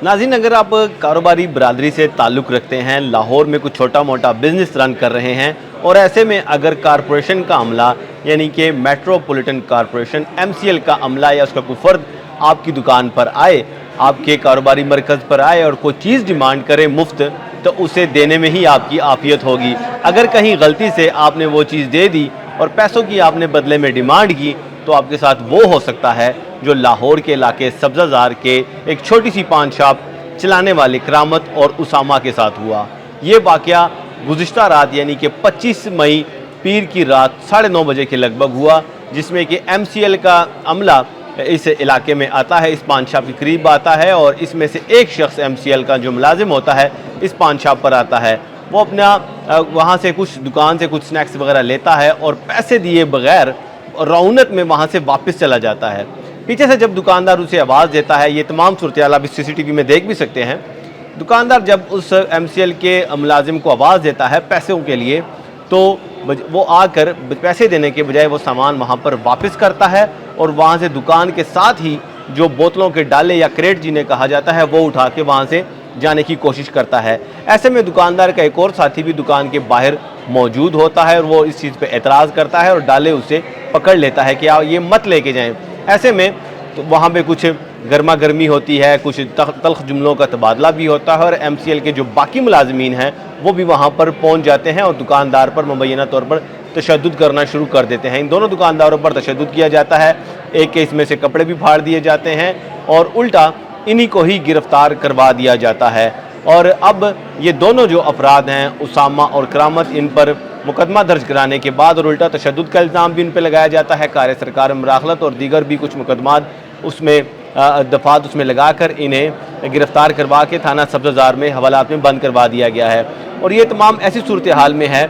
नाज़रीन, अगर आप कारोबारी बरादरी से ताल्लुक़ रखते हैं, लाहौर में कुछ छोटा मोटा बिज़नेस रन कर रहे हैं और ऐसे में अगर कॉरपोरेशन का अमला यानी कि मेट्रोपॉलिटन कॉरपोरेशन MCL का अमला या उसका कोई फ़र्द आपकी दुकान पर आए, आपके कारोबारी मरकज़ पर आए और कोई चीज़ डिमांड करे मुफ्त, तो उसे देने में ही आपकी आफ़ियत होगी। अगर कहीं गलती से आपने वो चीज़ दे दी और पैसों की आपने बदले में डिमांड की, तो आपके साथ वो हो सकता है जो लाहौर के इलाके सब्ज़ाज़ार के एक छोटी सी पान शॉप चलाने वाले करामत और उसामा के साथ हुआ। ये वाक़या गुज़िश्ता रात यानी कि 25 मई पीर की रात 9:30 बजे के लगभग हुआ, जिसमें कि MCL का अमला इस इलाके में आता है, इस पान शॉप के करीब आता है और इसमें से एक शख्स MCL का जो मुलाजिम होता है इस पान शॉप पर आता है। वो अपना वहाँ से कुछ दुकान से कुछ स्नैक्स वगैरह लेता है और पैसे दिए बगैर रौनक में वहाँ से वापस चला जाता है। पीछे से जब दुकानदार उसे आवाज़ देता है, ये तमाम सूरत-ए-हाल आप इस CCTV में देख भी सकते हैं। दुकानदार जब उस MCL के मुलाजिम को आवाज़ देता है पैसों के लिए, तो वो आकर पैसे देने के बजाय वो सामान वहाँ पर वापस करता है और वहाँ से दुकान के साथ ही जो बोतलों के डाले या क्रेट जिन्हें कहा जाता है, वो उठा के वहाँ से जाने की कोशिश करता है। ऐसे में दुकानदार का एक और साथी भी दुकान के बाहर मौजूद होता है और वो इस चीज़ पे एतराज़ करता है और डाले उसे पकड़ लेता है कि आप ये मत लेके जाएं। ऐसे में तो वहाँ पे कुछ गर्मा गर्मी होती है, कुछ तल्ख जुमलों का तबादला भी होता है और MCL के जो बाकी मुलाजमीन हैं वो भी वहाँ पर पहुँच जाते हैं और दुकानदार पर मुबैना तौर पर तशद्दुद करना शुरू कर देते हैं। इन दोनों दुकानदारों पर तशद्दुद किया जाता है, एक के इसमें से कपड़े भी फाड़ दिए जाते हैं और उल्टा इन्हीं को ही गिरफ़्तार करवा दिया जाता है। और अब ये दोनों जो अफराद हैं, उसामा और करामत, इन पर मुकदमा दर्ज कराने के बाद और उल्टा तशद्दुद का इल्ज़ाम भी इन पर लगाया जाता है। कार सरकार मुराखलत और दीगर भी कुछ मुकदमात उसमें दफ़ात उसमें लगाकर इन्हें गिरफ़्तार करवा के थाना सब्ज़ाज़ार में हवालात में बंद करवा दिया गया है। और ये तमाम ऐसी सूरत हाल में है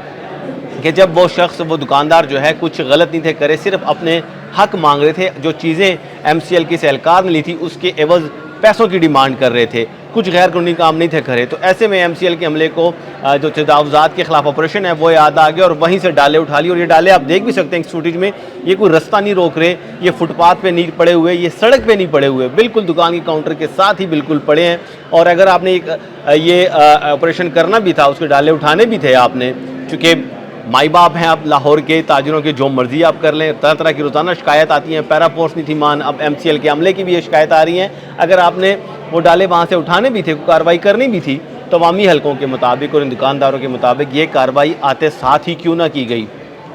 कि जब वो शख्स, वो दुकानदार जो है, कुछ गलत नहीं थे करे, सिर्फ अपने हक मांग रहे थे। जो चीज़ें MCL की सहलकार ने ली थी उसके एवज़ पैसों की डिमांड कर रहे थे, कुछ गैर कानूनी काम नहीं थे करे। तो ऐसे में MCL के अमले को जो तजावुज़ात के ख़िलाफ़ ऑपरेशन है वो याद आ गया और वहीं से डाले उठा ली। और ये डाले आप देख भी सकते हैं इस फुटेज में, ये कोई रास्ता नहीं रोक रहे, ये फुटपाथ पे नहीं पड़े हुए, ये सड़क पे नहीं पड़े हुए, बिल्कुल दुकान के काउंटर के साथ ही बिल्कुल पड़े हैं। और अगर आपने ये ऑपरेशन करना भी था, उसके डाले उठाने भी थे आपने, चूँकि माई बाप हैं आप लाहौर के ताजिरों के, जो मर्जी आप कर लें। तरह तरह की रोज़ाना शिकायत आती हैं, पैरा फोर्स नहीं थी मान, अब MCL के अमले की भी ये शिकायत आ रही हैं। अगर आपने वो डाले वहाँ से उठाने भी थे, कार्रवाई करनी भी थी, तो अवामी हलकों के मुताबिक और इन दुकानदारों के मुताबिक ये कार्रवाई आते साथ ही क्यों ना की गई?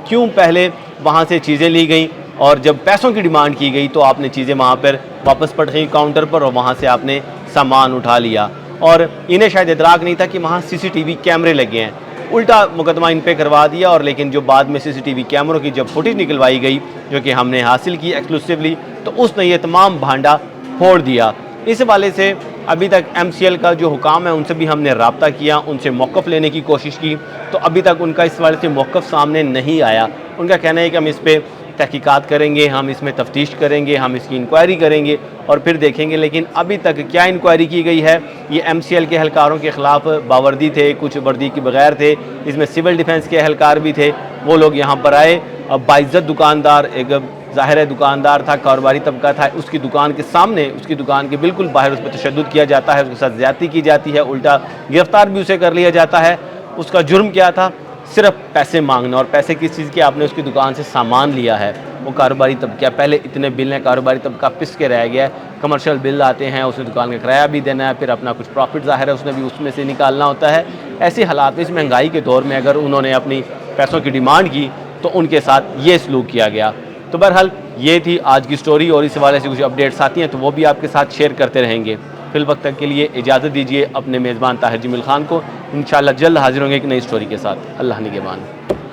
क्यों पहले वहाँ से चीज़ें ली गई और जब पैसों की डिमांड की गई तो आपने चीज़ें वहाँ पर वापस पड़ गई काउंटर पर और वहाँ से आपने सामान उठा लिया? और इन्हें शायद इदराक नहीं था कि वहाँ CCTV कैमरे लगे हैं, उल्टा मुकदमा इन पे करवा दिया। और लेकिन जो बाद में CCTV कैमरों की जब फुटेज निकलवाई गई, जो कि हमने हासिल की एक्सक्लूसिवली, तो उसने ये तमाम भांडा फोड़ दिया। इस हवाले से अभी तक MCL का जो हुकाम है उनसे भी हमने रब्ता किया, उनसे मौक़िफ़ लेने की कोशिश की, तो अभी तक उनका इस हवाले से मौक़िफ़ सामने नहीं आया। उनका कहना है कि हम इस पर तहकीकात करेंगे, हम इसमें तफ्तीश करेंगे, हम इसकी इंक्वायरी करेंगे और फिर देखेंगे। लेकिन अभी तक क्या इंक्वायरी की गई है? ये MCL के एहलकारों के ख़िलाफ़ बावर्दी थे, कुछ वर्दी के बगैर थे, इसमें सिविल डिफेंस के एहलकार भी थे, वो लोग यहाँ पर आए। अब बाइज़्ज़त दुकानदार, एक ज़ाहिर है दुकानदार था, कारोबारी तबका था, उसकी दुकान के सामने, उसकी दुकान के बिल्कुल बाहर उस पर तशद्दुद किया जाता है, उसके साथ ज़्यादती की जाती है, उल्टा गिरफ़्तार भी उसे कर लिया जाता है। उसका जुर्म क्या था? सिर्फ पैसे मांगना। और पैसे किस चीज़ के? आपने उसकी दुकान से सामान लिया है। वो कारोबारी तबका, पहले इतने बिल हैं, कारोबारी तबका पिस के रह गया है, कमर्शियल बिल आते हैं, उसे दुकान का किराया भी देना है, फिर अपना कुछ प्रॉफिट ज़ाहिर है उसने भी उसमें से निकालना होता है। ऐसे हालात में, इस महंगाई के दौर में अगर उन्होंने अपनी पैसों की डिमांड की तो उनके साथ ये सलूक किया गया। तो बहरहाल ये थी आज की स्टोरी और इस हवाले से कुछ अपडेट्स आती हैं तो वो भी आपके साथ शेयर करते रहेंगे। फिल वक्त तक के लिए इजाज़त दीजिए अपने मेज़बान ताहिर जमील ख़ान को। इंशाअल्लाह जल्द हाजिर होंगे एक नई स्टोरी के साथ। अल्लाह निगहबान।